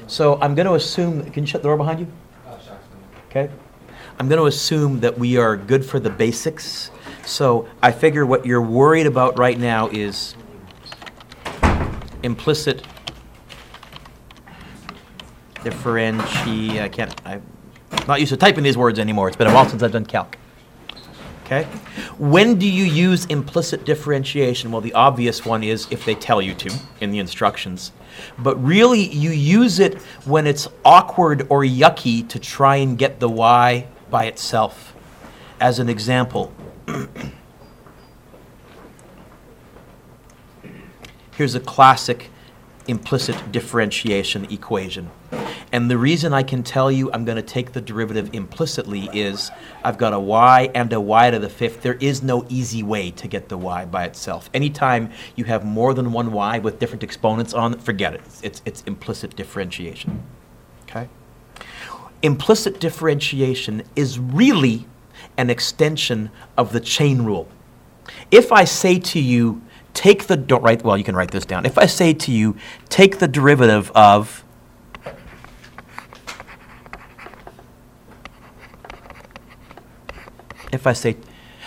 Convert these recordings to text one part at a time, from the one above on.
So I'm going to assume, can you shut the door behind you? Okay. I'm going to assume that we are good for the basics. So I figure what you're worried about right now is implicit differentiation. I'm not used to typing these words anymore. It's been a while since I've done calc. Okay? When do you use implicit differentiation? Well, the obvious one is if they tell you to in the instructions. But really, you use it when it's awkward or yucky to try and get the y by itself. As an example, here's a classic implicit differentiation equation. And the reason I can tell you I'm going to take the derivative implicitly is I've got a y and a y to the fifth. There is no easy way to get the y by itself. Anytime you have more than one y with different exponents on it, forget it. It's implicit differentiation. Okay? Implicit differentiation is really an extension of the chain rule. If I say to you, you can write this down. If I say to you, take the derivative of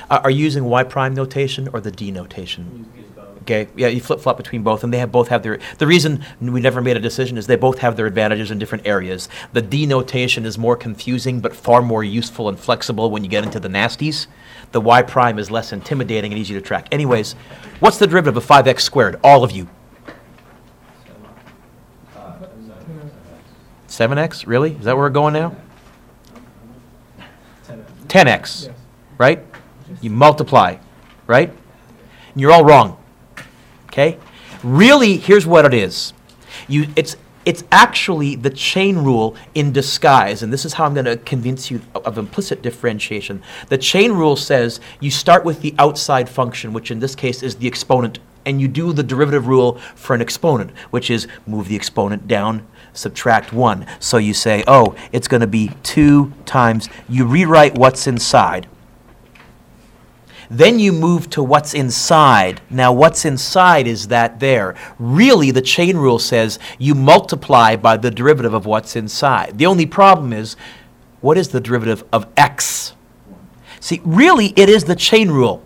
are you using y prime notation or the d notation? Okay, yeah, you flip-flop between both, and they both have the reason we never made a decision is they both have their advantages in different areas. The d notation is more confusing, but far more useful and flexible when you get into the nasties. The y prime is less intimidating and easy to track. Anyways, what's the derivative of 5x squared? All of you. 7x? Really? Is that where we're going now? 10x. Yes. Right? You multiply, right? And you're all wrong. Okay? Really, here's what it is. It's actually the chain rule in disguise, and this is how I'm going to convince you of implicit differentiation. The chain rule says you start with the outside function, which in this case is the exponent, and you do the derivative rule for an exponent, which is move the exponent down, subtract 1. So you say, oh, it's going to be 2 times, you rewrite what's inside. Then you move to what's inside. Now, what's inside is that there. Really, the chain rule says you multiply by the derivative of what's inside. The only problem is, what is the derivative of x? See, really, it is the chain rule.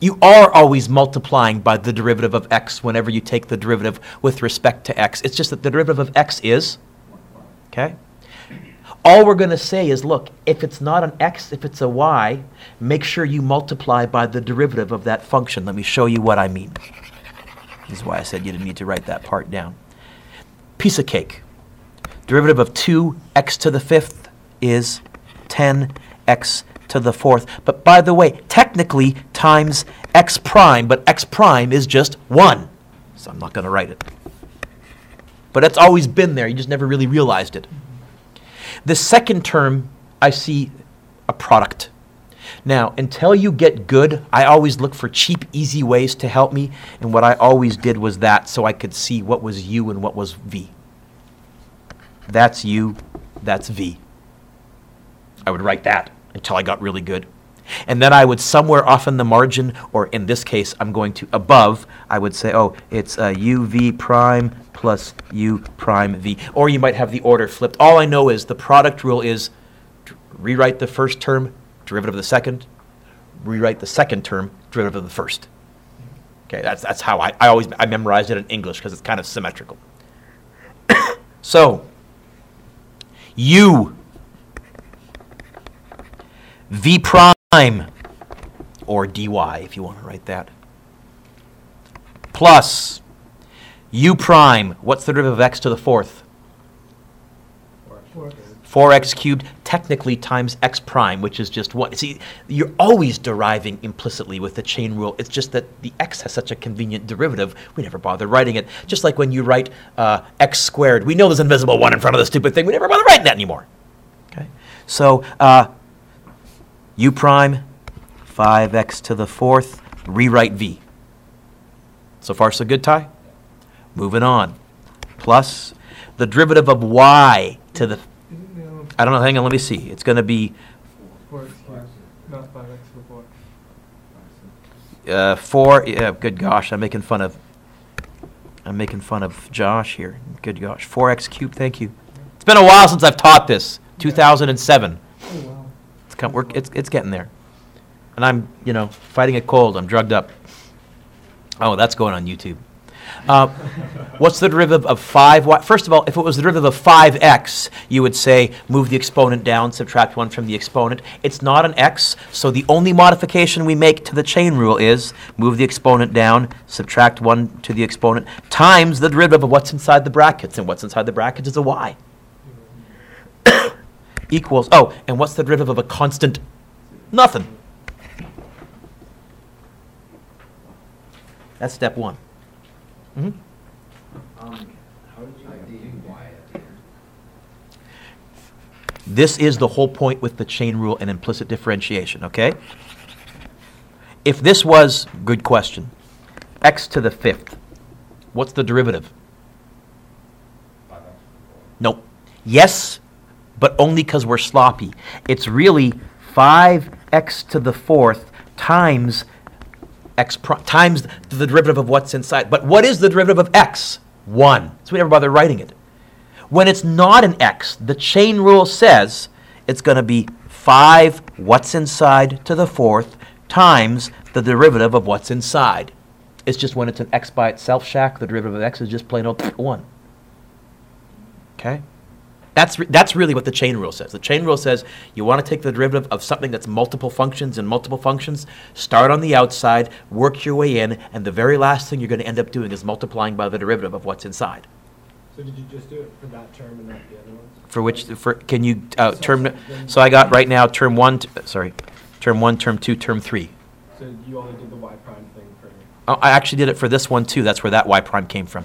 You are always multiplying by the derivative of x whenever you take the derivative with respect to x. It's just that the derivative of x is, okay? All we're going to say is, look, if it's not an x, if it's a y, make sure you multiply by the derivative of that function. Let me show you what I mean. This is why I said you didn't need to write that part down. Piece of cake. Derivative of 2x to the fifth is 10x to the fourth. But by the way, technically times x prime, but x prime is just 1. So I'm not going to write it. But it's always been there. You just never really realized it. The second term, I see a product. Now, until you get good, I always look for cheap, easy ways to help me. And what I always did was that so I could see what was u and what was v. That's u, that's v. I would write that until I got really good. And then I would somewhere off in the margin, or in this case, I'm going to above, I would say, oh, it's uv prime plus u prime v. Or you might have the order flipped. All I know is the product rule is rewrite the first term, derivative of the second, rewrite the second term, derivative of the first. Okay, that's how I memorized it in English because it's kind of symmetrical. So, u v prime, or dy if you want to write that, plus u prime, what's the derivative of x to the fourth? 4x cubed, technically times x prime, which is just 1. See, you're always deriving implicitly with the chain rule. It's just that the x has such a convenient derivative, we never bother writing it. Just like when you write x squared. We know there's an invisible 1 in front of the stupid thing. We never bother writing that anymore. Okay, so u prime, 5x to the fourth, rewrite v. So far, so good, Ty? Moving on. Plus the derivative of y to the... I don't know, hang on, let me see. It's going to be... 4x squared, not 5x to the 4. 4, yeah, good gosh, I'm making fun of... I'm making fun of Josh here. Good gosh. 4x cubed, thank you. It's been a while since I've taught this. 2007. Oh, wow. It's getting there. And I'm, fighting a cold. I'm drugged up. Oh, that's going on YouTube. What's the derivative of 5y? First of all, if it was the derivative of 5x, you would say move the exponent down, subtract 1 from the exponent. It's not an x, so the only modification we make to the chain rule is move the exponent down, subtract 1 to the exponent, times the derivative of what's inside the brackets. And what's inside the brackets is a y. Equals, and what's the derivative of a constant? Nothing. That's step 1. Mm-hmm. How did you do y at the end? This is the whole point with the chain rule and implicit differentiation, okay? If this was, good question, x to the 5th, what's the derivative? 5x. Nope. Yes, but only because we're sloppy. It's really 5x to the 4th times times the derivative of what's inside. But what is the derivative of x? 1. So we never bother writing it. When it's not an x, the chain rule says it's going to be 5 what's inside to the 4th times the derivative of what's inside. It's just when it's an x by itself, Shaq, the derivative of x is just plain old 1. Okay? That's really what the chain rule says. The chain rule says you want to take the derivative of something that's multiple functions and multiple functions, start on the outside, work your way in, and the very last thing you're going to end up doing is multiplying by the derivative of what's inside. So did you just do it for that term and not the other ones? For which, can you, term, so I got right now term 1, term 1, term 2, term 3. So you only did the y prime thing for... Oh, I actually did it for this one too. That's where that y prime came from.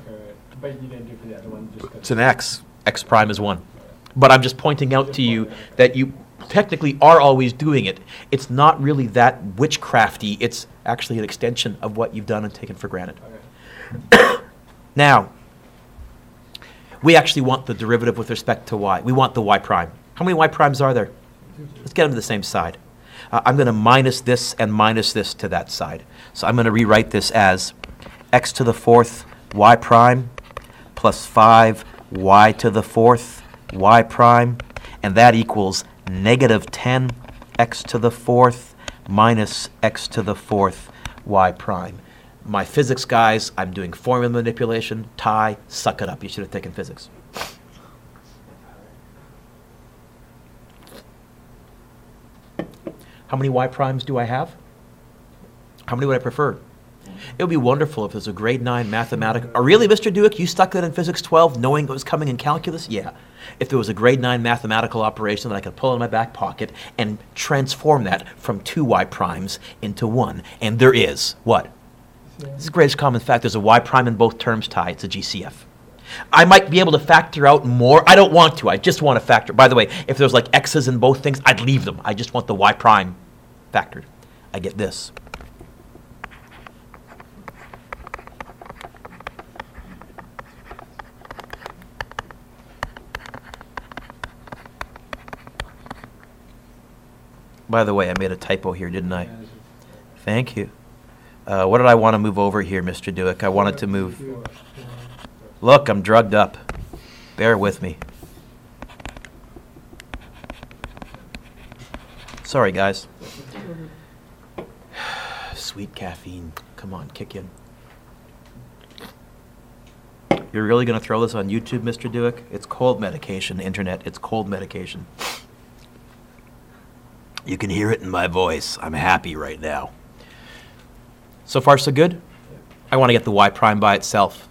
But you didn't do it for the other one? Just It's an x. X prime is 1. But I'm just pointing out to you that you technically are always doing it. It's not really that witchcrafty. It's actually an extension of what you've done and taken for granted. Okay. Now, we actually want the derivative with respect to y. We want the y prime. How many y primes are there? Let's get them to the same side. I'm going to minus this and minus this to that side. So I'm going to rewrite this as x to the 4th y prime plus 5 y to the 4th y prime, and that equals negative 10 x to the 4th minus x to the 4th y prime. My physics guys, I'm doing formula manipulation. Ty, suck it up. You should have taken physics. How many y primes do I have? How many would I prefer? It would be wonderful if there's a grade 9 mathematical... Oh, really, Mr. Dueck? You stuck that in physics 12 knowing it was coming in calculus? Yeah. If there was a grade 9 mathematical operation that I could pull in my back pocket and transform that from 2 y primes into 1. And there is. What? This is the greatest common fact. There's a y prime in both terms, Ty. It's a GCF. I might be able to factor out more. I don't want to. I just want to factor. By the way, if there's like x's in both things, I'd leave them. I just want the y prime factored. I get this. By the way, I made a typo here, didn't I? Thank you. What did I want to move over here, Mr. Dueck? I wanted to move... Look, I'm drugged up. Bear with me. Sorry, guys. Sweet caffeine. Come on, kick in. You're really going to throw this on YouTube, Mr. Dueck? It's cold medication, internet. It's cold medication. You can hear it in my voice. I'm happy right now. So far, so good? I want to get the y prime by itself.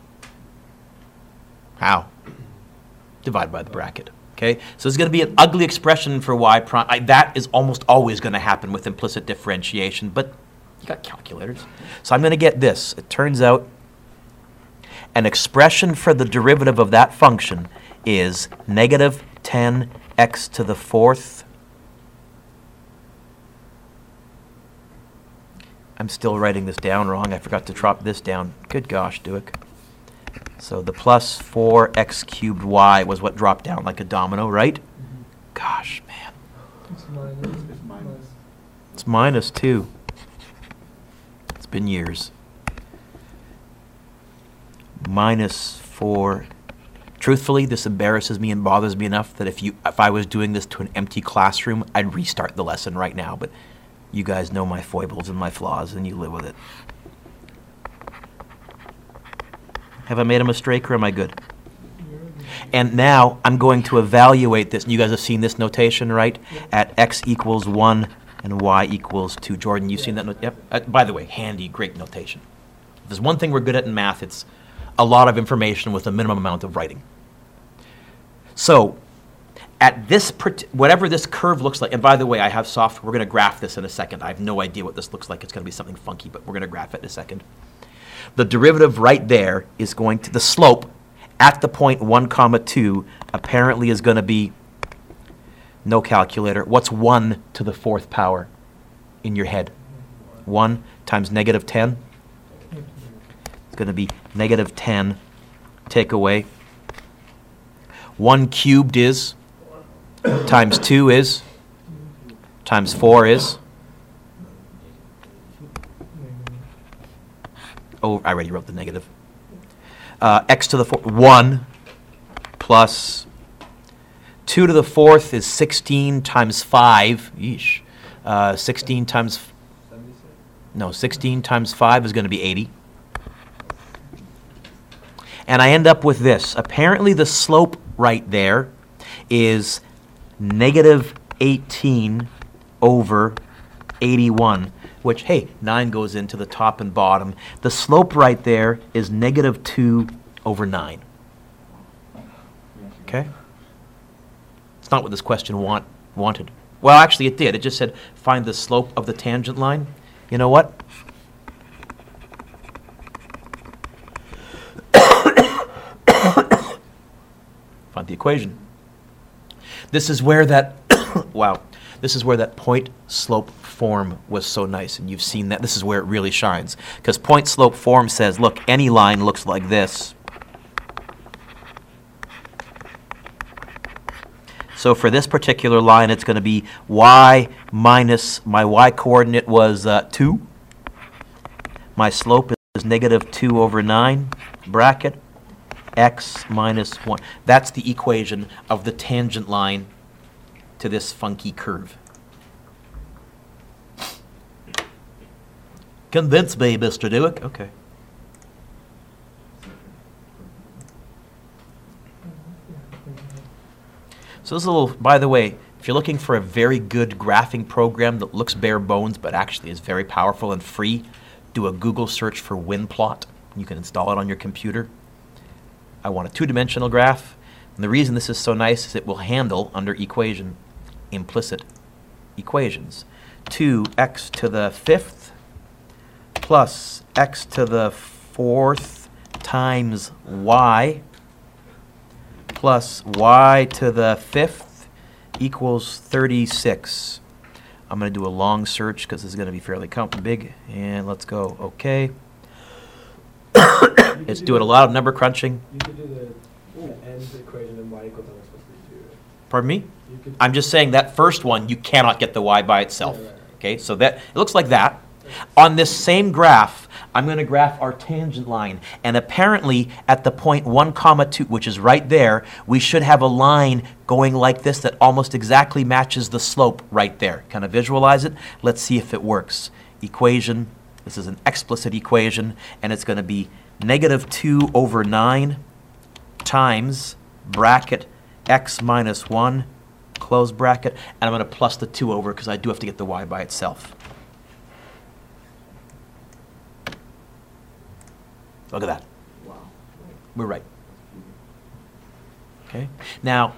How? Divide by the bracket. Okay? So it's going to be an ugly expression for y prime. That is almost always going to happen with implicit differentiation, but you got calculators. So I'm going to get this. It turns out an expression for the derivative of that function is negative 10x to the 4th. I'm still writing this down wrong. I forgot to drop this down. Good gosh, Dueck. So the plus 4x cubed y was what dropped down like a domino, right? Mm-hmm. Gosh, man. It's minus. It's minus. It's minus 2. It's been years. minus 4. Truthfully, this embarrasses me and bothers me enough that if I was doing this to an empty classroom, I'd restart the lesson right now. But you guys know my foibles and my flaws, and you live with it. Have I made a mistake, or am I good? And now I'm going to evaluate this. You guys have seen this notation, right? Yeah. At x equals 1 and y equals 2. Jordan, you've seen that? Yep. By the way, handy, great notation. If there's one thing we're good at in math, it's a lot of information with a minimum amount of writing. So at this, whatever this curve looks like, and by the way, I have software. We're going to graph this in a second. I have no idea what this looks like. It's going to be something funky, but we're going to graph it in a second. The derivative right there is going to, the slope at the point 1 comma 2 apparently is going to be, no calculator, what's 1 to the 4th power in your head? 1 times negative 10? It's going to be negative 10, take away. 1 cubed is, times 2 is, times 4 is. Oh, I already wrote the negative. X to the 4th, 1 plus 2 to the 4th is 16 times 5. Yeesh. 16 times, 76? no, 16 times 5 is going to be 80. And I end up with this. Apparently the slope right there is negative 18 over 81, which, hey, 9 goes into the top and bottom. The slope right there is negative 2 over 9. Okay? It's not what this question wanted. Well, actually, it did. It just said, find the slope of the tangent line. You know what? Find the equation. This is where that, wow, this is where that point slope form was so nice, and you've seen that. This is where it really shines, because point slope form says, look, any line looks like this. So for this particular line, it's going to be y minus, my y coordinate was 2. My slope is negative 2 over 9, bracket, x minus 1. That's the equation of the tangent line to this funky curve. Convince me, Mr. Dueck. Okay. So this is a little, by the way, if you're looking for a very good graphing program that looks bare bones but actually is very powerful and free, do a Google search for WinPlot. You can install it on your computer. I want a 2-dimensional graph. And the reason this is so nice is it will handle, under equation, implicit equations. 2x to the 5th plus x to the 4th times y plus y to the 5th equals 36. I'm going to do a long search because this is going to be fairly big. And let's go. Okay. It's doing a lot of number crunching. You could do the end equation and y equals x plus 2. Pardon me? I'm just saying that first one, you cannot get the y by itself. Right. Okay, so that it looks like that. On this same graph, I'm going to graph our tangent line. And apparently, at the point 1 comma 2, which is right there, we should have a line going like this that almost exactly matches the slope right there. Kind of visualize it? Let's see if it works. Equation, this is an explicit equation, and it's going to be negative 2 over 9 times bracket x minus 1, close bracket, and I'm going to plus the 2 over because I do have to get the y by itself. Look at that. Wow. We're right. Okay. Now,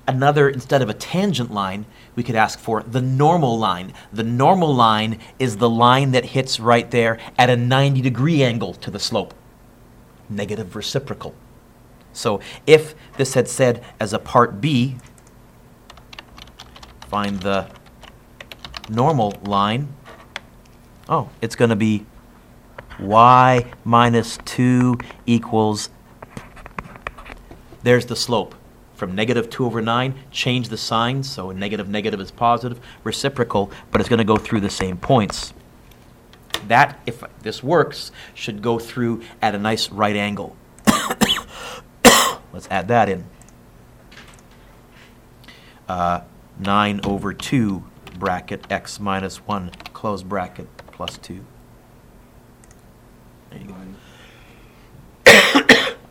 another, instead of a tangent line, we could ask for the normal line. The normal line is the line that hits right there at a 90-degree angle to the slope. Negative reciprocal. So if this had said as a part B, find the normal line, oh, it's going to be y minus 2 equals, there's the slope. From negative 2 over 9, change the sign, so negative negative is positive, reciprocal, but it's going to go through the same points. That, if this works, should go through at a nice right angle. Let's add that in. 9 over 2 bracket x minus 1 close bracket plus 2. There you go.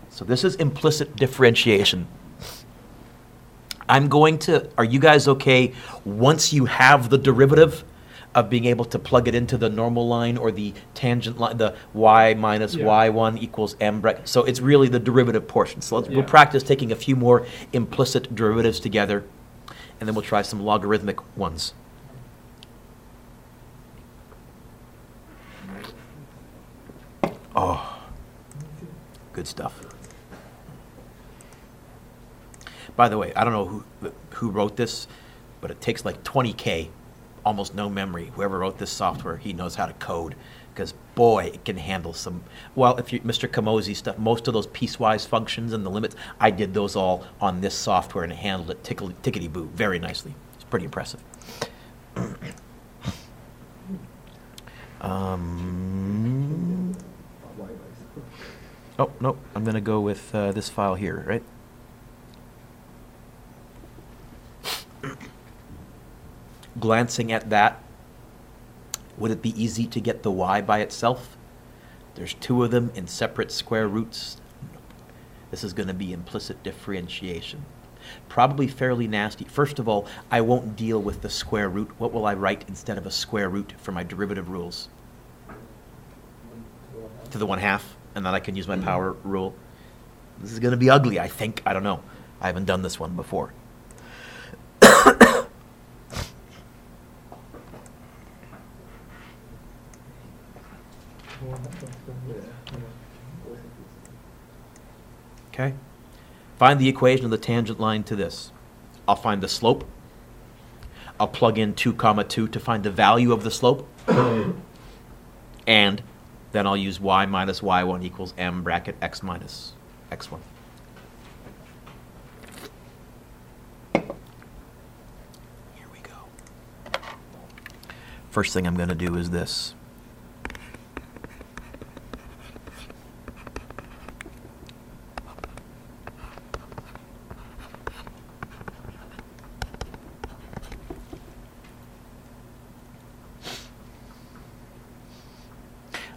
So this is implicit differentiation. I'm going to, are you guys okay once you have the derivative of being able to plug it into the normal line or the tangent line, the y minus y1 equals m bracket. So it's really the derivative portion. So we'll practice taking a few more implicit derivatives together, and then we'll try some logarithmic ones. Oh, good stuff. By the way, I don't know who wrote this, but it takes like 20K, almost no memory. Whoever wrote this software, he knows how to code, because boy, it can handle some, well, if you, Mr. Kamosi stuff, most of those piecewise functions and the limits, I did those all on this software and it handled it tickety-boo very nicely. It's pretty impressive. Oh, no, I'm going to go with this file here, right? Glancing at that, would it be easy to get the y by itself? There's two of them in separate square roots. This is going to be implicit differentiation. Probably fairly nasty. First of all, I won't deal with the square root. What will I write instead of a square root for my derivative rules? To the 1/2, and then I can use my power rule. This is going to be ugly, I think. I don't know. I haven't done this one before. Okay. Find the equation of the tangent line to this. I'll find the slope. I'll plug in 2, 2 to find the value of the slope. And then I'll use y minus y1 equals m bracket x minus x1. Here we go. First thing I'm going to do is this.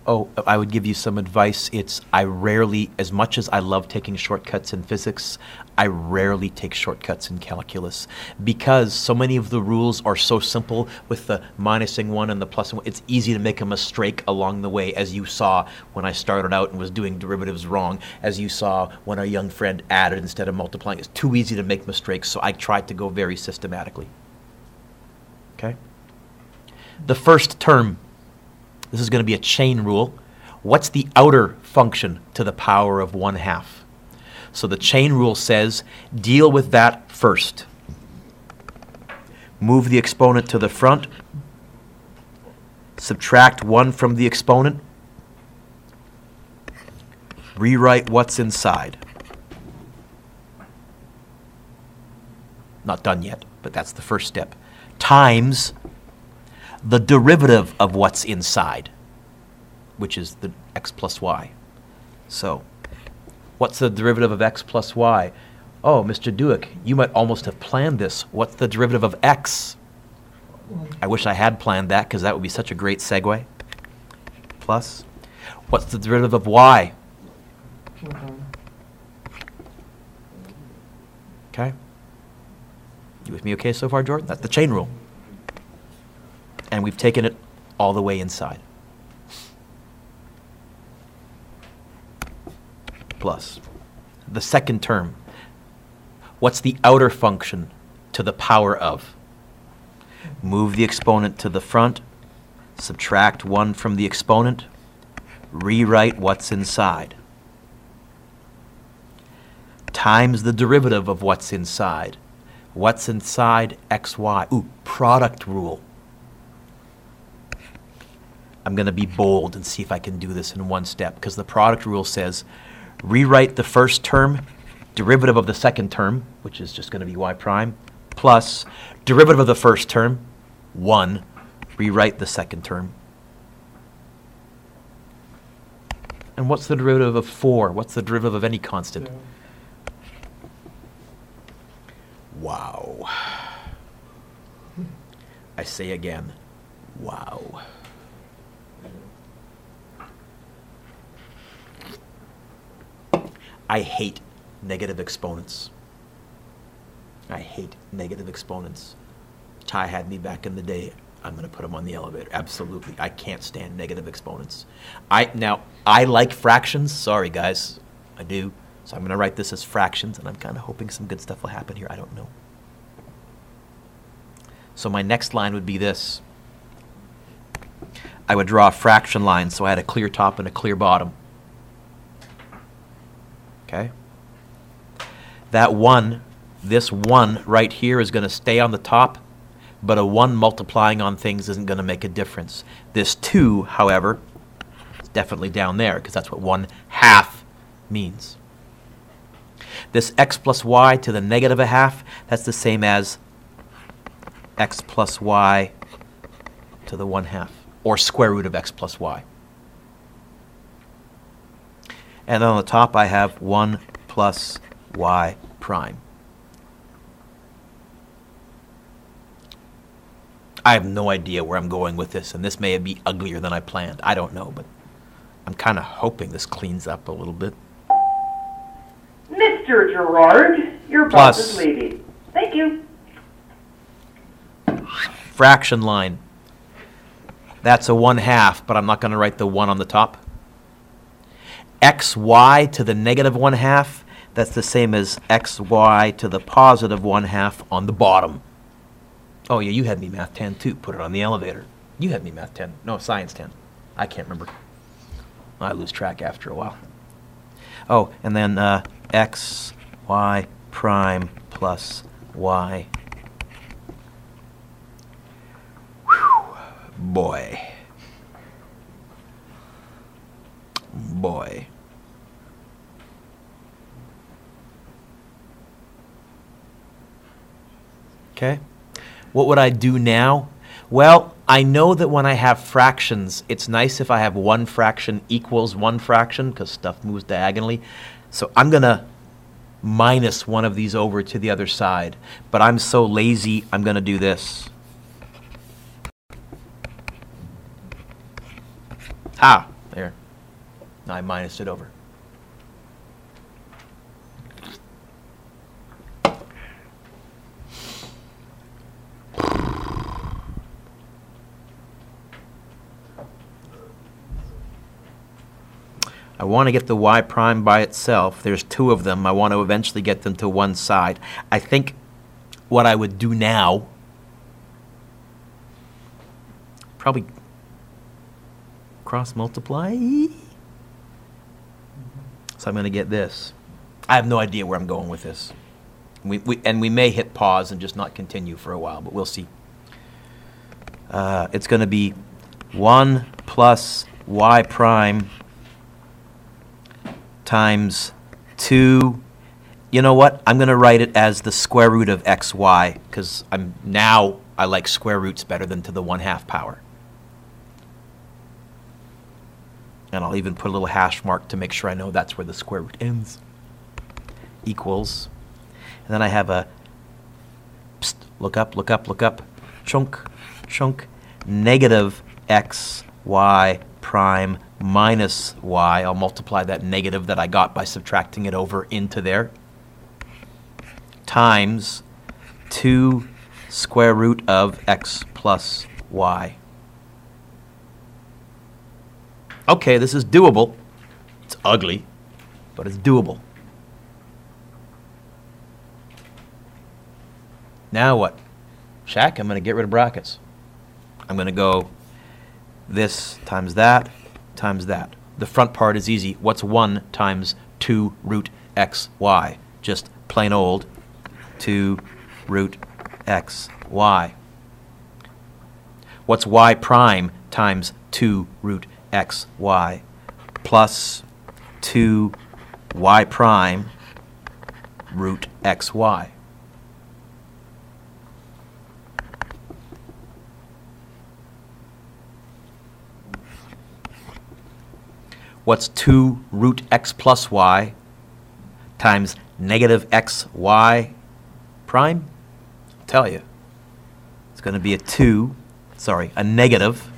Oh, I would give you some advice. I rarely, as much as I love taking shortcuts in physics, I rarely take shortcuts in calculus because so many of the rules are so simple with the minusing 1 and the plusing 1. It's easy to make a mistake along the way, as you saw when I started out and was doing derivatives wrong, as you saw when our young friend added instead of multiplying. It's too easy to make mistakes, so I tried to go very systematically. Okay? The first term. This is going to be a chain rule. What's the outer function to the power of 1/2? So the chain rule says, deal with that first. Move the exponent to the front. Subtract 1 from the exponent. Rewrite what's inside. Not done yet, but that's the first step. Times the derivative of what's inside, which is the x plus y. So, what's the derivative of x plus y? Oh, Mr. Dueck, you might almost have planned this. What's the derivative of x? I wish I had planned that because that would be such a great segue. Plus, what's the derivative of y? Okay. You with me okay so far, Jordan? That's the chain rule. And we've taken it all the way inside. Plus, the second term. What's the outer function to the power of? Move the exponent to the front, subtract 1 from the exponent, rewrite what's inside. Times the derivative of what's inside. What's inside xy? Ooh, product rule. I'm going to be bold and see if I can do this in one step, because the product rule says rewrite the first term, derivative of the second term, which is just going to be y prime, plus derivative of the first term, 1, rewrite the second term. And what's the derivative of 4? What's the derivative of any constant? Wow. I say again, wow. I hate negative exponents. I hate negative exponents. Ty had me back in the day. I'm going to put them on the elevator. Absolutely. I can't stand negative exponents. Now, I like fractions. Sorry, guys. I do. So I'm going to write this as fractions, and I'm kind of hoping some good stuff will happen here. I don't know. So my next line would be this. I would draw a fraction line, so I had a clear top and a clear bottom. Okay? That 1, this 1 right here is going to stay on the top, but a 1 multiplying on things isn't going to make a difference. This 2, however, is definitely down there, because that's what 1/2 means. This x plus y to the negative 1/2, that's the same as x plus y to the 1/2, or square root of x plus y. And then on the top, I have 1 plus y prime. I have no idea where I'm going with this, and this may be uglier than I planned. I don't know, but I'm kind of hoping this cleans up a little bit. Mr. Gerard, your boss is leaving. Thank you. Fraction line. That's a 1/2, but I'm not going to write the 1 on the top. xy to the negative 1/2, that's the same as xy to the positive 1/2 on the bottom. Oh, yeah, you had me math 10 too. Put it on the elevator. You had me math 10. No, science 10. I can't remember. I lose track after a while. Oh, and then x, y prime plus y. Whew. Boy. Boy. Okay. What would I do now? Well, I know that when I have fractions, it's nice if I have one fraction equals one fraction, because stuff moves diagonally. So I'm going to minus one of these over to the other side. But I'm so lazy, I'm going to do this. Ah, there. I minused it over. I want to get the y prime by itself. There's 2 of them. I want to eventually get them to one side. I think what I would do now, probably cross multiply. So I'm going to get this. I have no idea where I'm going with this. We may hit pause and just not continue for a while, but we'll see. It's going to be 1 plus y prime times 2. You know what? I'm going to write it as the square root of xy, because I like square roots better than to the 1/2 power. And I'll even put a little hash mark to make sure I know that's where the square root ends. Equals. And then I have a look up, chunk, negative xy prime minus y. I'll multiply that negative that I got by subtracting it over into there, times 2 square root of x plus y. Okay, this is doable. It's ugly, but it's doable. Now what? Shaq, I'm going to get rid of brackets. I'm going to go this times that times that. The front part is easy. What's 1 times 2 root xy? Just plain old 2 root xy. What's y prime times 2 root xy? Plus 2 y prime root xy. What's 2 root x plus y times negative xy prime? I'll tell you. It's going to be a negative.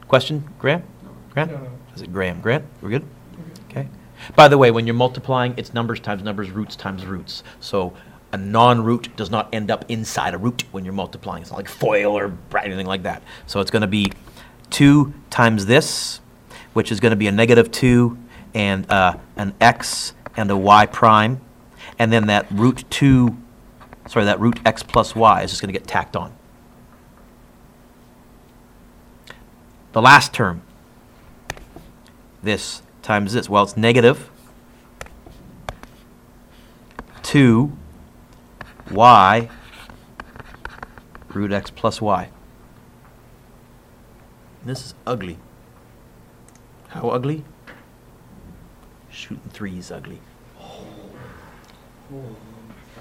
Question, Graham? Grant? No. Is it Graham? Grant? We're good? Okay. By the way, when you're multiplying, it's numbers times numbers, roots times roots. So a non-root does not end up inside a root when you're multiplying. It's not like FOIL or anything like that. So it's going to be 2 times this, which is going to be a negative 2 and an x and a y prime. And then that root x plus y is just going to get tacked on. The last term, this times this. Well, it's negative 2y root x plus y. This is ugly. How ugly? Shooting threes ugly.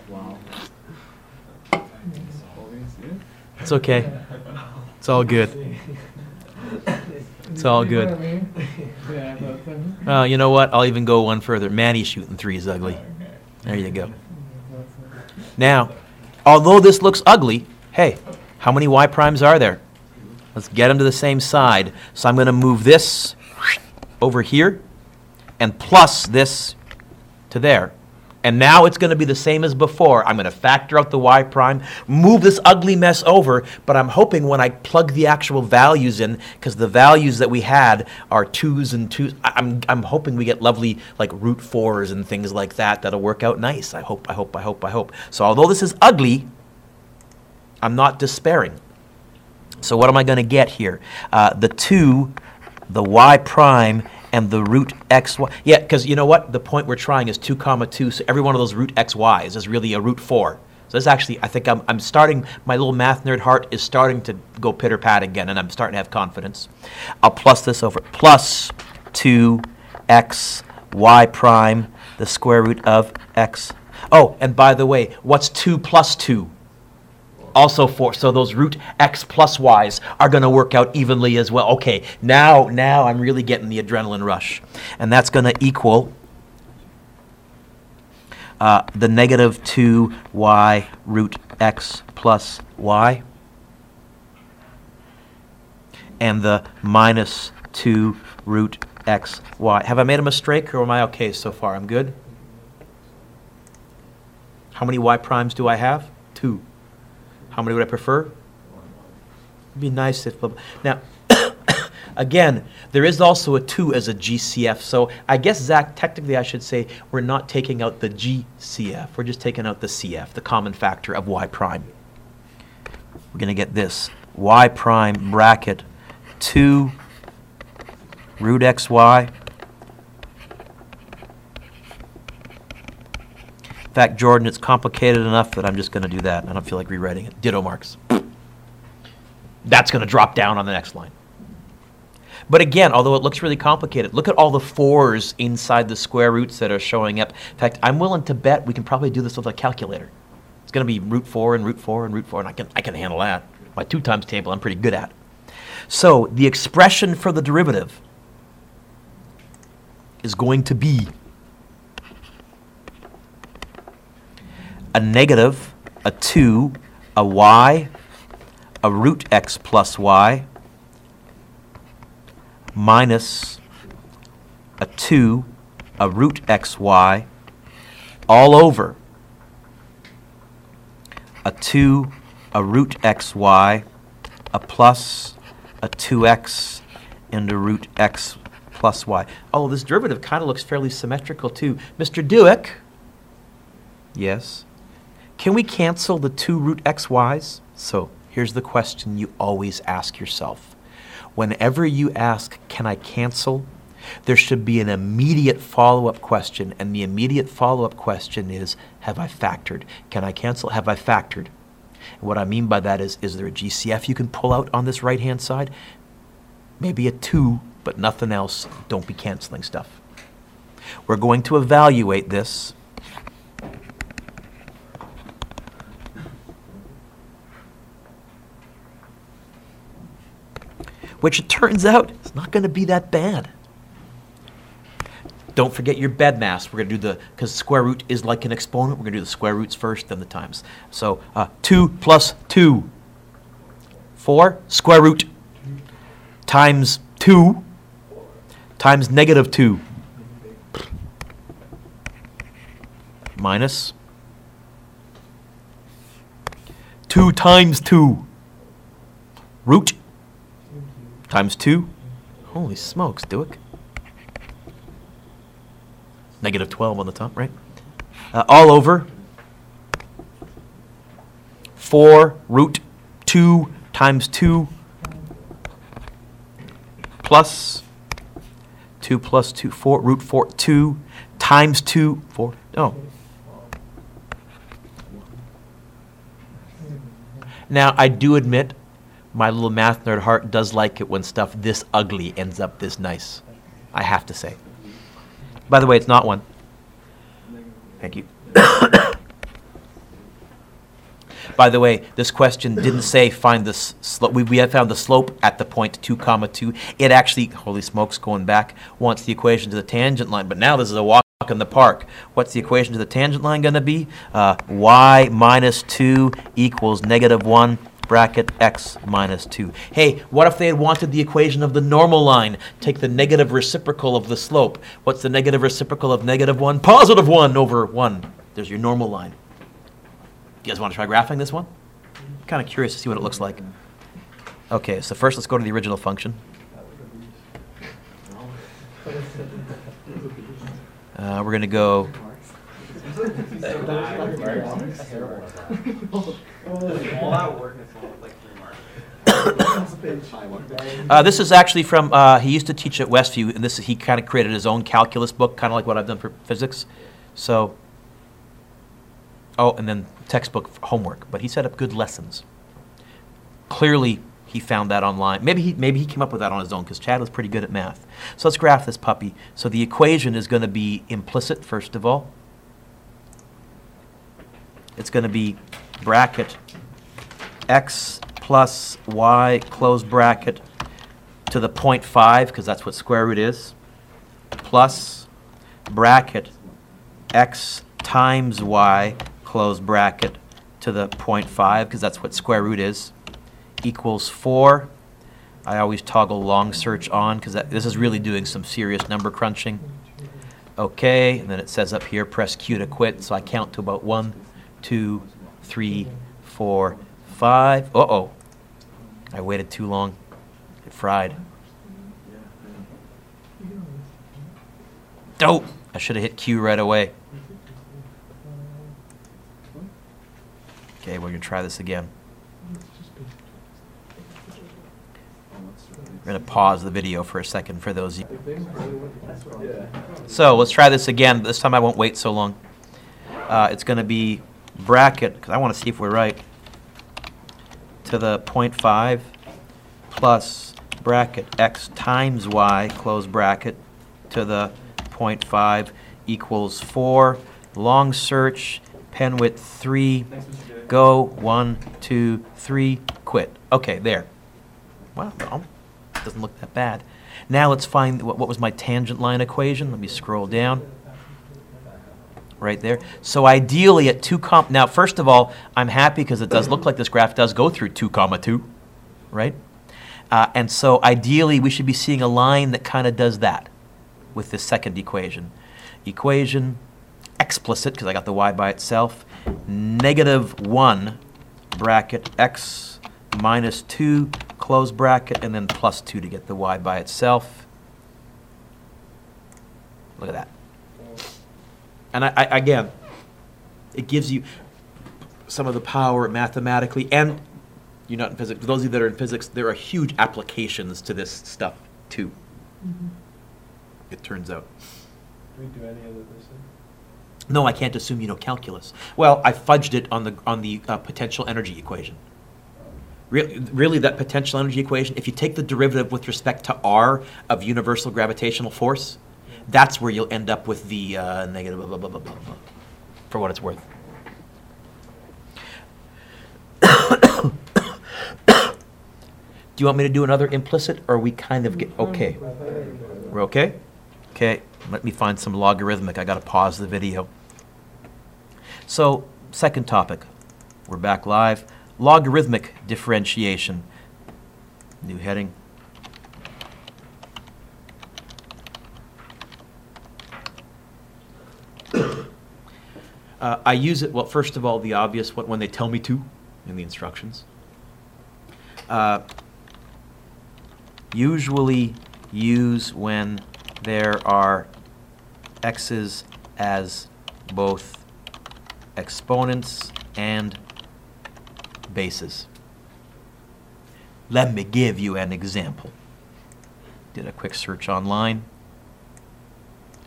Wow. It's okay. It's all good. It's all good. You know what? I'll even go one further. Manny shooting threes ugly. There you go. Now, although this looks ugly, hey, how many y primes are there? Let's get them to the same side. So I'm going to move this over here and plus this to there. And now it's going to be the same as before. I'm going to factor out the y prime, move this ugly mess over, but I'm hoping when I plug the actual values in, because the values that we had are 2s and 2s, I'm hoping we get lovely like root 4s and things like that. That'll work out nice. I hope. So although this is ugly, I'm not despairing. So what am I going to get here? The 2, the y prime, and the root xy. Yeah, because you know what? The point we're trying is 2 comma 2, so every one of those root xy's is really a root 4. So this actually, I think I'm starting, my little math nerd heart is starting to go pitter-pat again, and I'm starting to have confidence. I'll plus this over, plus 2x y prime, the square root of x. Oh, and by the way, what's 2 plus 2? Also 4. So those root x plus y's are going to work out evenly as well. Okay, now I'm really getting the adrenaline rush. And that's going to equal the negative 2y root x plus y and the minus 2 root x y. Have I made a mistake or am I okay so far? I'm good? How many y primes do I have? 2. How many would I prefer? It'd be nice if... Now, again, there is also a 2 as a GCF. So I guess, Zach, technically I should say we're not taking out the GCF. We're just taking out the CF, the common factor of y prime. We're going to get this. Y prime bracket 2 root xy. In fact, Jordan, it's complicated enough that I'm just going to do that. I don't feel like rewriting it. Ditto marks. That's going to drop down on the next line. But again, although it looks really complicated, look at all the 4s inside the square roots that are showing up. In fact, I'm willing to bet we can probably do this with a calculator. It's going to be root 4 and root 4 and root 4, and I can handle that. My 2 times table I'm pretty good at. So the expression for the derivative is going to be a negative, a 2, a y, a root x plus y, minus a 2, a root xy, all over a 2, a root xy, a plus a 2x, and a root x plus y. Oh, this derivative kind of looks fairly symmetrical too. Mr. Dueck? Yes? Can we cancel the 2 root xy's? So here's the question you always ask yourself. Whenever you ask, can I cancel? There should be an immediate follow-up question, and the immediate follow-up question is, have I factored? Can I cancel? Have I factored? And what I mean by that is there a GCF you can pull out on this right-hand side? Maybe a 2, but nothing else. Don't be canceling stuff. We're going to evaluate this. Which it turns out is not going to be that bad. Don't forget your bed mass. We're going to do because square root is like an exponent, we're going to do the square roots first, then the times. So 2 plus 2, 4, square root, times 2, times negative 2, minus 2 times 2, root, times 2. Holy smokes, Dueck. Negative 12 on the top, right? All over 4 root 2 times 2 plus 2 plus 2, 4 root 4, 2 times 2, 4. Oh. Now, I do admit my little math nerd heart does like it when stuff this ugly ends up this nice. I have to say. By the way, it's not one. Thank you. By the way, this question didn't say find the slope. We have found the slope at the point 2 comma 2. It actually, holy smokes, going back, wants the equation to the tangent line. But now this is a walk in the park. What's the equation to the tangent line going to be? Y minus 2 equals negative 1. Bracket x minus 2. Hey, what if they had wanted the equation of the normal line? Take the negative reciprocal of the slope. What's the negative reciprocal of negative 1? Positive 1 over 1. There's your normal line. You guys want to try graphing this one? I'm kind of curious to see what it looks like. Okay, so first let's go to the original function. We're going to go... All that work is like 3 marks. This is actually from, he used to teach at Westview, and he kind of created his own calculus book, kind of like what I've done for physics. So, and then textbook homework, but he set up good lessons. Clearly, he found that online. Maybe he came up with that on his own, because Chad was pretty good at math. So let's graph this puppy. So the equation is going to be implicit, first of all. It's going to be bracket x plus y, close bracket, to the 0.5, because that's what square root is, plus bracket x times y, close bracket, to the 0.5, because that's what square root is, equals 4. I always toggle long search on, because this is really doing some serious number crunching. Okay, and then it says up here, press Q to quit, so I count to about 1, 2, 3, 4, 5. Uh-oh. I waited too long. It fried. Dope! I should have hit Q right away. Okay, we're going to try this again. We're going to pause the video for a second for those of you. So let's try this again. This time I won't wait so long. It's going to be bracket, because I want to see if we're right, to the 0.5 plus bracket x times y, close bracket, to the 0.5 equals 4. Long search, pen width 3, go, 1, 2, 3, quit. Okay, there. Wow, well, doesn't look that bad. Now let's find what was my tangent line equation. Let me scroll down. Right there. So ideally at 2 comma, now first of all, I'm happy because it does look like this graph does go through 2 comma 2, right? And so ideally we should be seeing a line that kind of does that with this second equation. Equation explicit, because I got the y by itself, negative 1 bracket x minus 2, close bracket, and then plus 2 to get the y by itself. Look at that. And I again, it gives you some of the power mathematically, and you're not in physics. For those of you that are in physics, there are huge applications to this stuff too. It turns out. Do we do any of this? No, I can't assume you know calculus. Well, I fudged it on the potential energy equation. Really, that potential energy equation, if you take the derivative with respect to r of universal gravitational force, that's where you'll end up with the negative blah, blah, blah, blah, blah, blah, for what it's worth. Do you want me to do another implicit, or we kind of get okay? We're okay? Okay, let me find some logarithmic. I got to pause the video. So, second topic. We're back live. Logarithmic differentiation. New heading. I use it, well, first of all, the obvious, when they tell me to in the instructions. Usually use when there are x's as both exponents and bases. Let me give you an example. Did a quick search online.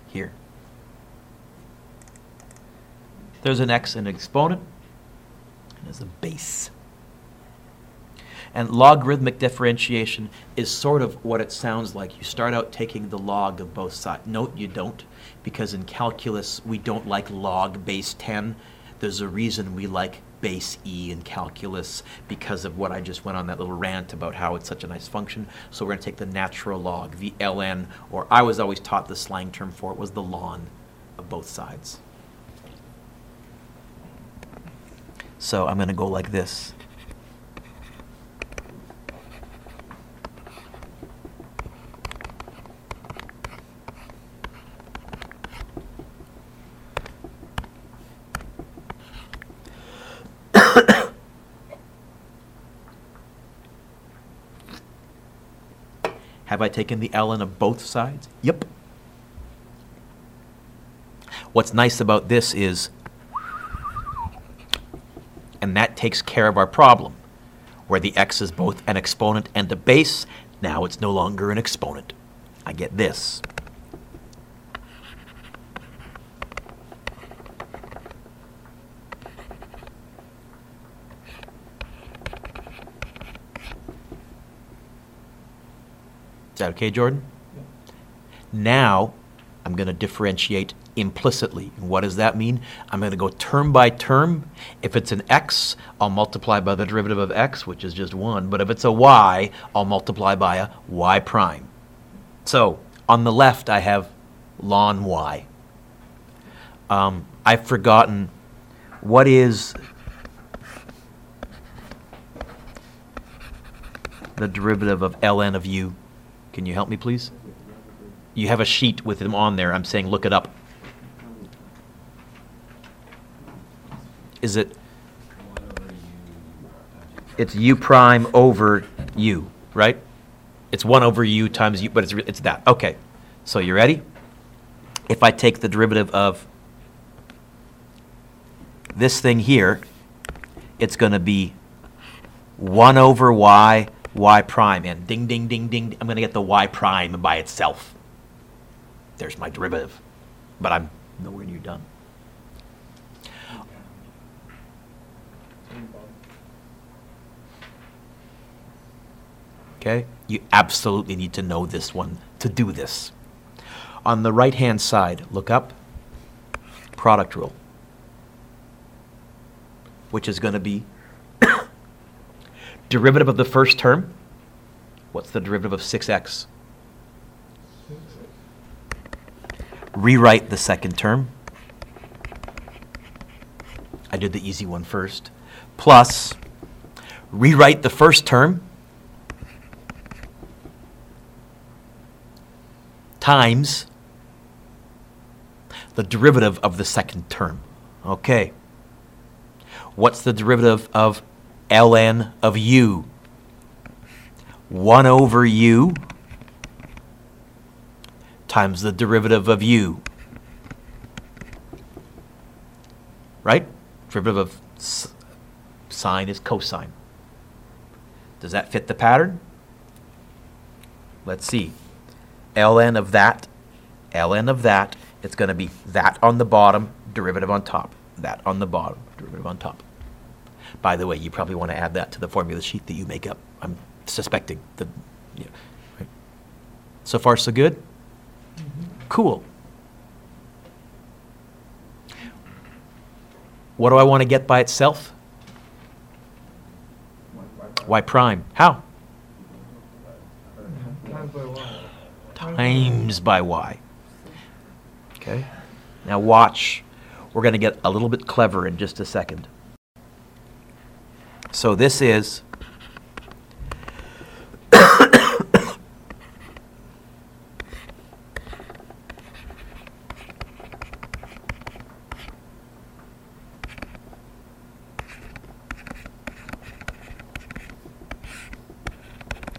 Here. There's an x and an exponent, and there's a base. And logarithmic differentiation is sort of what it sounds like. You start out taking the log of both sides. Note you don't, because in calculus we don't like log base 10. There's a reason we like base e in calculus, because of what I just went on that little rant about how it's such a nice function. So we're going to take the natural log, the ln, or I was always taught the slang term for it was the ln of both sides. So I'm going to go like this. Have I taken the ln of both sides? Yep. What's nice about this is, and that takes care of our problem, where the x is both an exponent and a base. Now it's no longer an exponent. I get this. Is that okay, Jordan? Yeah. Now I'm going to differentiate implicitly. And what does that mean? I'm going to go term by term. If it's an x, I'll multiply by the derivative of x, which is just 1. But if it's a y, I'll multiply by a y prime. So on the left, I have ln y. I've forgotten what is the derivative of ln of u. Can you help me, please? You have a sheet with them on there. I'm saying look it up. Is it? It's u prime over u, right? It's 1 over u times u, but it's that. Okay. So you ready? If I take the derivative of this thing here, it's going to be 1 over y, y prime, and ding, ding, ding, ding, I'm going to get the y prime by itself. There's my derivative, but I'm nowhere near done. Okay, you absolutely need to know this one to do this. On the right-hand side, look up, product rule, which is going to be derivative of the first term. What's the derivative of 6x? Rewrite the second term. I did the easy one first. Plus, rewrite the first term times the derivative of the second term. Okay. What's the derivative of ln of u? 1 over u times the derivative of u. Right? Derivative of sine is cosine. Does that fit the pattern? Let's see. ln of that, it's going to be that on the bottom, derivative on top. That on the bottom, derivative on top. By the way, you probably want to add that to the formula sheet that you make up. I'm suspecting. Right? So far, so good? Mm-hmm. Cool. What do I want to get by itself? Y prime. How? Times by y. Times by y. Okay? Now watch. We're going to get a little bit clever in just a second. So this is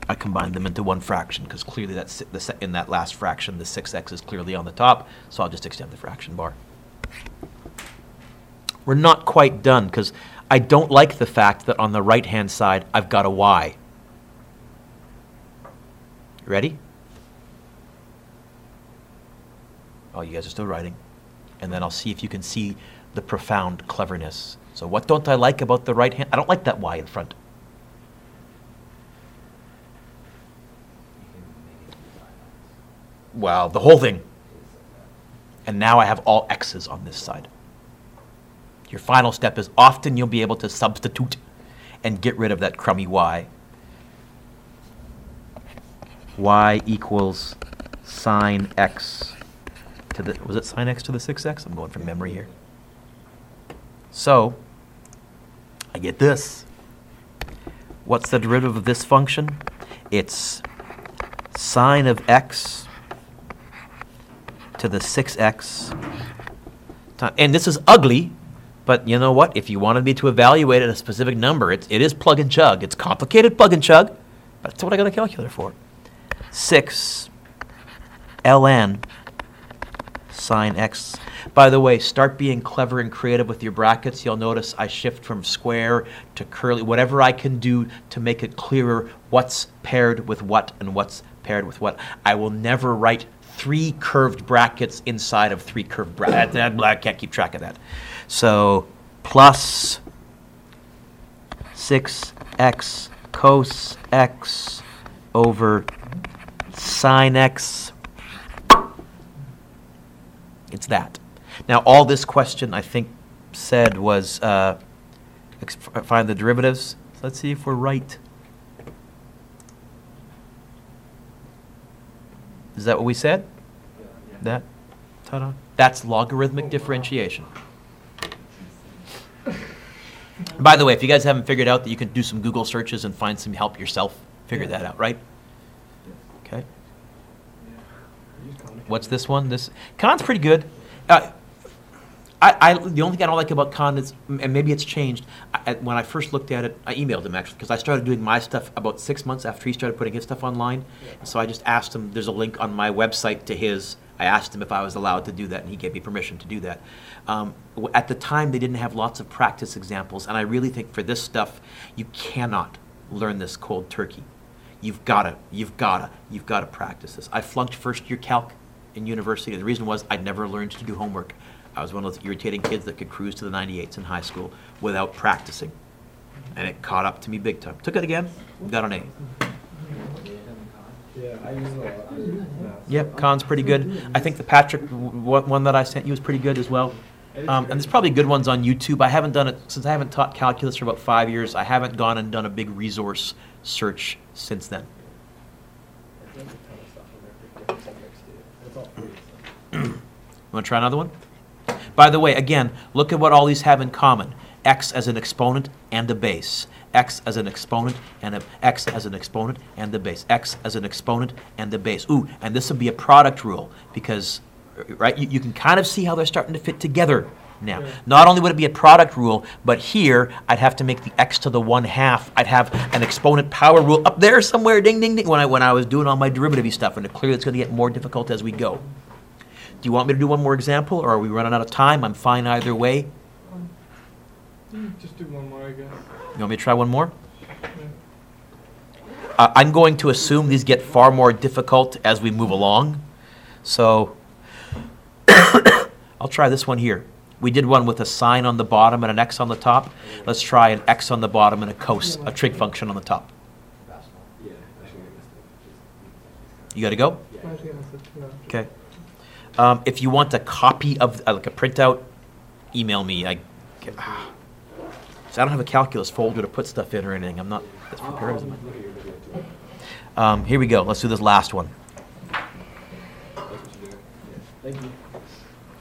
I combined them into one fraction because clearly that's in that last fraction, the 6x is clearly on the top, so I'll just extend the fraction bar. We're not quite done because I don't like the fact that on the right-hand side I've got a y. Ready? Oh, you guys are still writing. And then I'll see if you can see the profound cleverness. So what don't I like about the right hand? I don't like that y in front. Well, the whole thing. And now I have all x's on this side. Your final step is often you'll be able to substitute and get rid of that crummy y. Y equals sine x to the, was it sine x to the 6x? I'm going from memory here. So, I get this. What's the derivative of this function? It's sine of x to the 6x. And this is ugly, but you know what? If you wanted me to evaluate at a specific number, it is plug and chug. It's complicated plug and chug, but that's what I got a calculator for. 6 ln sine x. By the way, start being clever and creative with your brackets. You'll notice I shift from square to curly, whatever I can do to make it clearer what's paired with what and what's paired with what. I will never write 3 curved brackets inside of 3 curved brackets. I can't keep track of that. So plus 6x cos x over sine x. It's that. Now, all this question, I think, said was find the derivatives. Let's see if we're right. Is that what we said? That? Ta-da. That's logarithmic differentiation. By the way, if you guys haven't figured out that you can do some Google searches and find some help yourself, figure that out, right? Okay. What's this one? This Khan's pretty good. The only thing I don't like about Khan is, and maybe it's changed, when I first looked at it, I emailed him actually, because I started doing my stuff about 6 months after he started putting his stuff online. And so I just asked him, there's a link on my website to his. I asked him if I was allowed to do that, and he gave me permission to do that. At the time, they didn't have lots of practice examples, and I really think for this stuff, you cannot learn this cold turkey. You've got to practice this. I flunked first year calc in university. The reason was I'd never learned to do homework. I was one of those irritating kids that could cruise to the 98s in high school without practicing. And it caught up to me big time. Took it again, got an A. Yeah, I use it a lot. Yep, Khan's pretty good. I think the Patrick one that I sent you was pretty good as well. And there's probably good ones on YouTube. I haven't done it, since I haven't taught calculus for about 5 years, I haven't gone and done a big resource search since then. There's a ton of stuff in there for different subjects too. It's all free stuff. You want to try another one? By the way, again, look at what all these have in common. X as an exponent and a base. X as an exponent and X as an exponent and a base. X as an exponent and a base. Ooh, and this would be a product rule because, right, you can kind of see how they're starting to fit together now. Yeah. Not only would it be a product rule, but here I'd have to make the x to the 1/2. I'd have an exponent power rule up there somewhere, ding, ding, ding, when I was doing all my derivative stuff, and clearly it's going to get more difficult as we go. Do you want me to do one more example, or are we running out of time? I'm fine either way. Just do one more, I guess. You want me to try one more? Yeah. I'm going to assume these get far more difficult as we move along. So I'll try this one here. We did one with a sine on the bottom and an x on the top. Let's try an x on the bottom and a cos, a trig function on the top. You got to go? Okay. If you want a copy of, like a printout, email me. So I don't have a calculus folder to put stuff in or anything. I'm not as prepared as I might. Here we go. Let's do this last one. Thank you.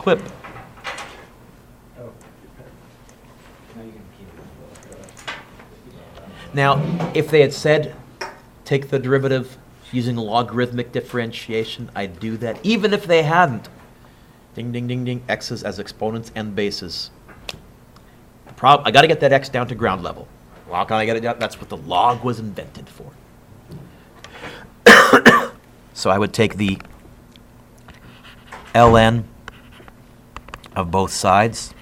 Clip. Oh, Now you can keep it. Now, if they had said, take the derivative using logarithmic differentiation, I'd do that. Even if they hadn't. Ding, ding, ding, ding. X's as exponents and bases. I got to get that x down to ground level. Well, how can I get it down? That's what the log was invented for. So I would take the ln of both sides.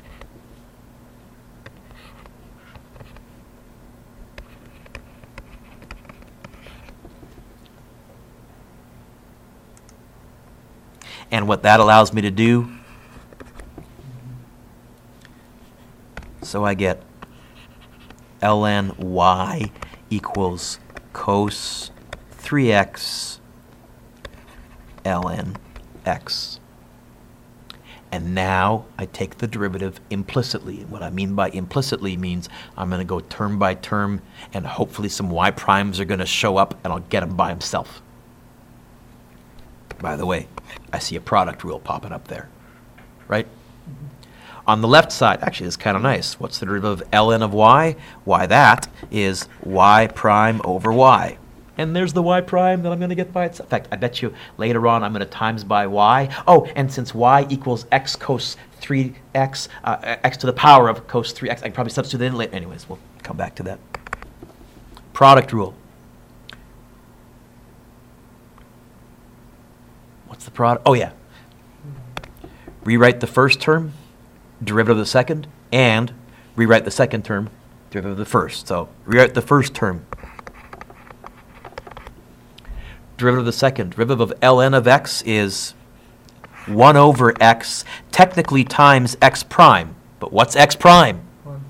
And what that allows me to do, so I get ln y equals cos 3x ln x. And now I take the derivative implicitly. What I mean by implicitly means I'm going to go term by term, and hopefully some y primes are going to show up, and I'll get them by himself. By the way, I see a product rule popping up there, right? On the left side, actually, it's kind of nice. What's the derivative of ln of y? Why, that is y prime over y. And there's the y prime that I'm going to get by itself. In fact, I bet you later on I'm going to times by y. Oh, and since y equals x cos 3x, x to the power of cos 3x, I can probably substitute it in later. Anyways, we'll come back to that. Product rule. What's the product? Oh, yeah. Rewrite the first term, derivative of the second, and rewrite the second term, derivative of the first. So rewrite the first term. Derivative of the second. Derivative of ln of x is 1 over x, technically times x prime. But what's x prime?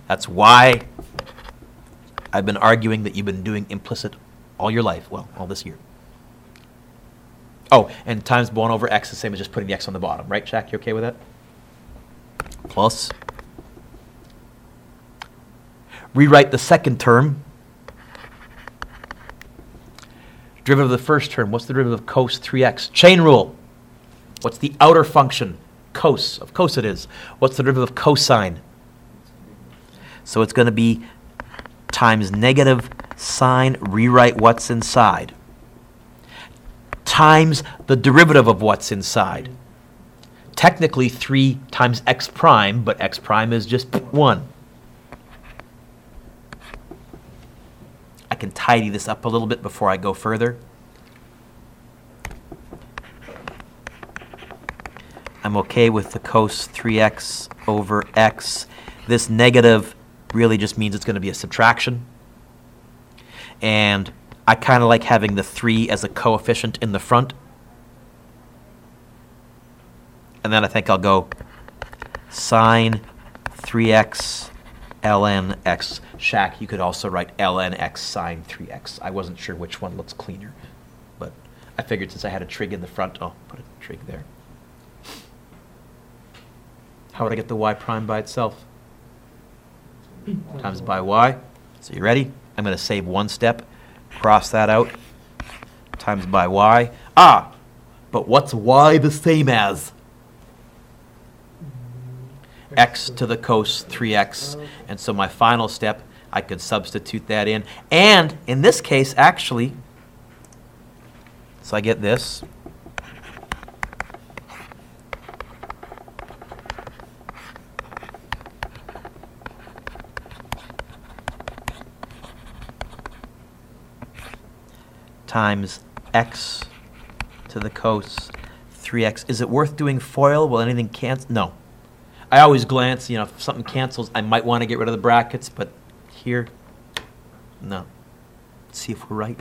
That's why I've been arguing that you've been doing implicit all your life. Well, all this year. Oh, and times 1 over x is the same as just putting the x on the bottom. Right, Shaq? You okay with that? Plus. Rewrite the second term. Derivative of the first term. What's the derivative of cos 3x? Chain rule. What's the outer function? Cos. Of course it is. What's the derivative of cosine? So it's going to be times negative sine, rewrite what's inside, times the derivative of what's inside. Technically 3 times x prime, but x prime is just 1. I can tidy this up a little bit before I go further. I'm okay with the cos 3x over x. This negative really just means it's going to be a subtraction. And I kind of like having the 3 as a coefficient in the front. And then I think I'll go sine 3x ln x. Shaq, you could also write ln x sine 3x. I wasn't sure which one looks cleaner, but I figured since I had a trig in the front, I'll put a trig there. How would I get the y prime by itself? Times by y. So you ready? I'm going to save one step. Cross that out. Times by y. Ah! But what's y the same as? X to the cos 3x. And so my final step, I could substitute that in. And in this case, actually, so I get this. Times x to the cos 3x. Is it worth doing FOIL? Will anything cancel? No. I always glance, if something cancels, I might want to get rid of the brackets, but here, no. Let's see if we're right.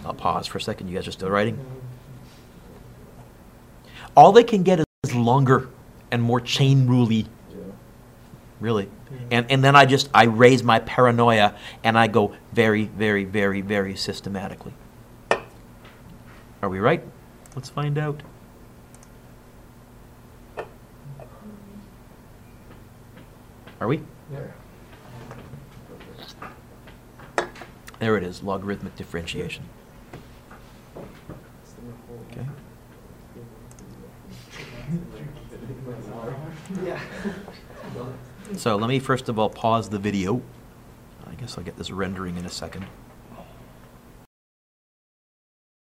I'll pause for a second. You guys are still writing? All they can get is longer and more chain rule-y. Really. And then I raise my paranoia and I go very, very, very, very systematically. Are we right? Let's find out. Are we? Yeah. There it is, logarithmic differentiation. Okay. Yeah. So let me first of all pause the video. I guess I'll get this rendering in a second.